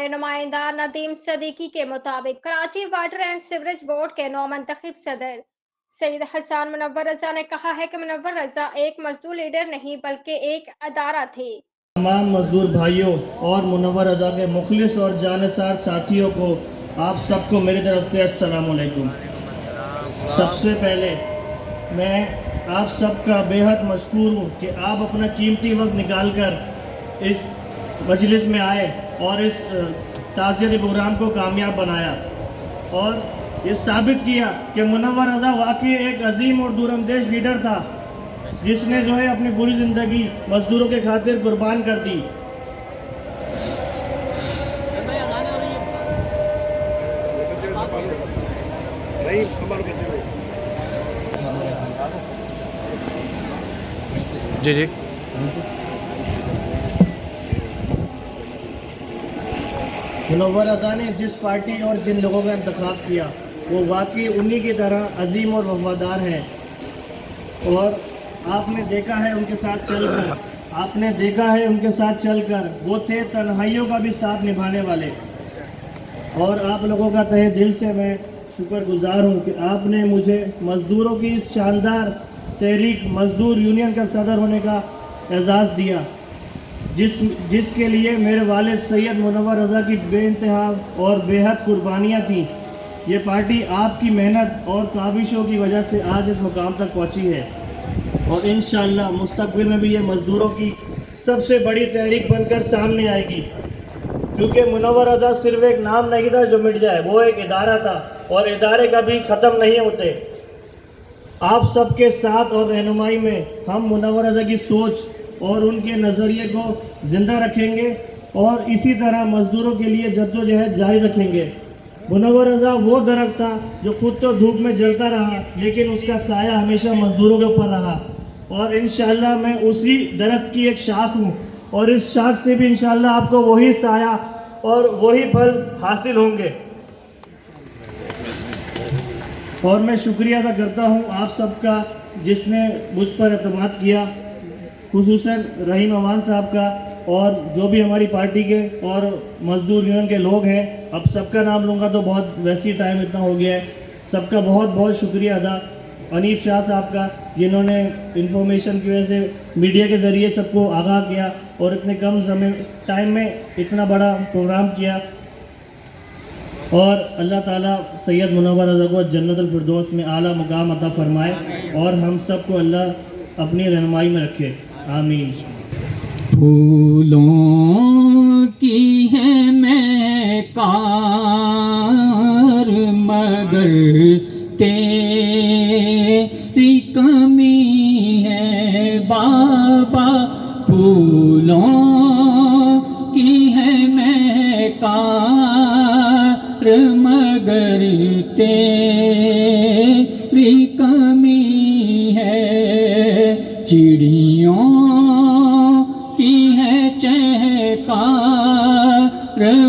हमारे नुमाइंदा नदीम सदीकी के मुताबिक Karachi water and sewerage board के नौमंतखब सदर सईद हसन मुनव्वर रजा ने कहा है कि मुनव्वर रजा एक मजदूर लीडर नहीं बल्कि एक अदारा थे। तमाम मजदूर भाइयों और मुनव्वर रजा के मुखलिस और जानसार साथियों को आप सबको मेरी तरफ से अस्सलाम वालेकुम। सबसे पहले मैं आप सबका बेहद मशकूर हूँ कि आप अपना कीमती वक्त निकाल कर इस मजलिस में आए और इस ताज़ियती प्रोग्राम को कामयाब बनाया और ये साबित किया कि मुनव्वर रजा वाकई एक अजीम और दूरंदेश लीडर था जिसने जो है अपनी पूरी ज़िंदगी मजदूरों के खातिर कुर्बान कर दी। जी जी मुनव्वर रजा ने जिस पार्टी और जिन लोगों का इंतखाब किया वो वाकई उन्हीं की तरह अजीम और वफादार हैं और आपने देखा है उनके साथ चलकर वो थे तन्हाइयों का भी साथ निभाने वाले। और आप लोगों का तहे दिल से मैं शुक्रगुजार हूँ कि आपने मुझे मज़दूरों की इस शानदार तहरीक मज़दूर यूनियन का सदर होने का एजाज़ दिया जिसके लिए मेरे वालिद सैयद मुनव्वर रजा की बेइंतहा और बेहद कुर्बानियाँ थीं। ये पार्टी आपकी मेहनत और काविशों की वजह से आज इस मुकाम तक पहुँची है और इंशाअल्लाह मुस्तक़बिल में भी ये मज़दूरों की सबसे बड़ी तहरीक बनकर सामने आएगी, क्योंकि मुनव्वर रजा सिर्फ एक नाम नहीं था जो मिट जाए, वो एक इदारा था और इदारे कभी ख़त्म नहीं होते। आप सबके साथ और रहनुमाई में हम मुनव्वर रजा की सोच और उनके नज़रिए को ज़िंदा रखेंगे और इसी तरह मज़दूरों के लिए जद्दोजहद जारी रखेंगे। मुनव्वर रजा वो दरख्त था जो खुद तो धूप में जलता रहा लेकिन उसका साया हमेशा मज़दूरों के ऊपर रहा और इंशाअल्लाह मैं उसी दरख्त की एक शाख हूँ और इस शाख से भी इंशाअल्लाह आपको वही साया और वही फल हासिल होंगे। और मैं शुक्रिया अदा करता हूँ आप सबका जिसने मुझ पर एतमाद किया, खुसूसन रहीम अमान साहब का और जो भी हमारी पार्टी के और मजदूर यूनियन के लोग हैं। अब सबका नाम लूँगा तो बहुत वैसी टाइम इतना हो गया है। सबका बहुत बहुत शुक्रिया अदा। अनीफ शाह साहब का जिन्होंने इंफॉर्मेशन की वजह से मीडिया के ज़रिए सबको आगाह किया और इतने कम समय टाइम में इतना बड़ा प्रोग्राम किया। और अल्लाह ताला सैयद मुनव्वर रजा को जन्नतुल फिरदौस में आला मुकाम अता फरमाए और हम सबको अल्लाह अपनी रहनुमाई में रखे। आमीन। फूलों की है मैं कार मगर तेरी कमी है बाबा। फूलों की है मैं कार मगर तेरी कमी है। चिड़ियों की है चहकार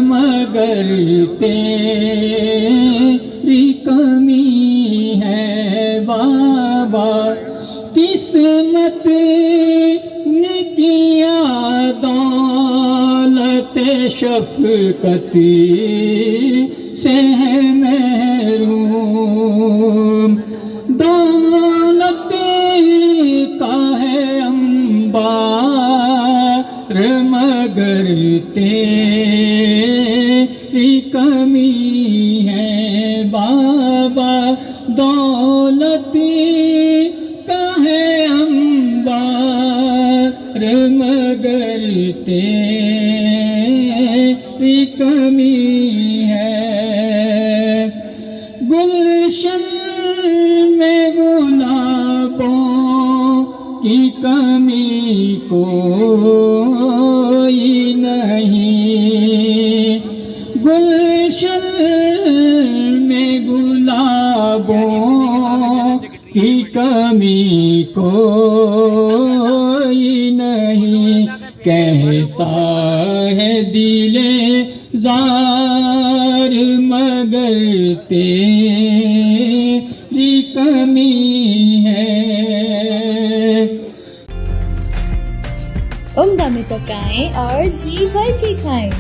मगर तेरी कमी है बाबा। किस्मत ने किया दौलत शफ़क़त से है महरूम। दौलत का है अंबार मगर तेरी कमी है बाबा। दौलत का है अंबार मगर तेरी कमी है। गुलशन में गुलाबों की कमी कोई नहीं। गुलशन में गुलाबों की कमी कोई नहीं। कहता है दिले जार मगर तेरी कमी है। उम्दा में पकाएं और जी भर के खाएं।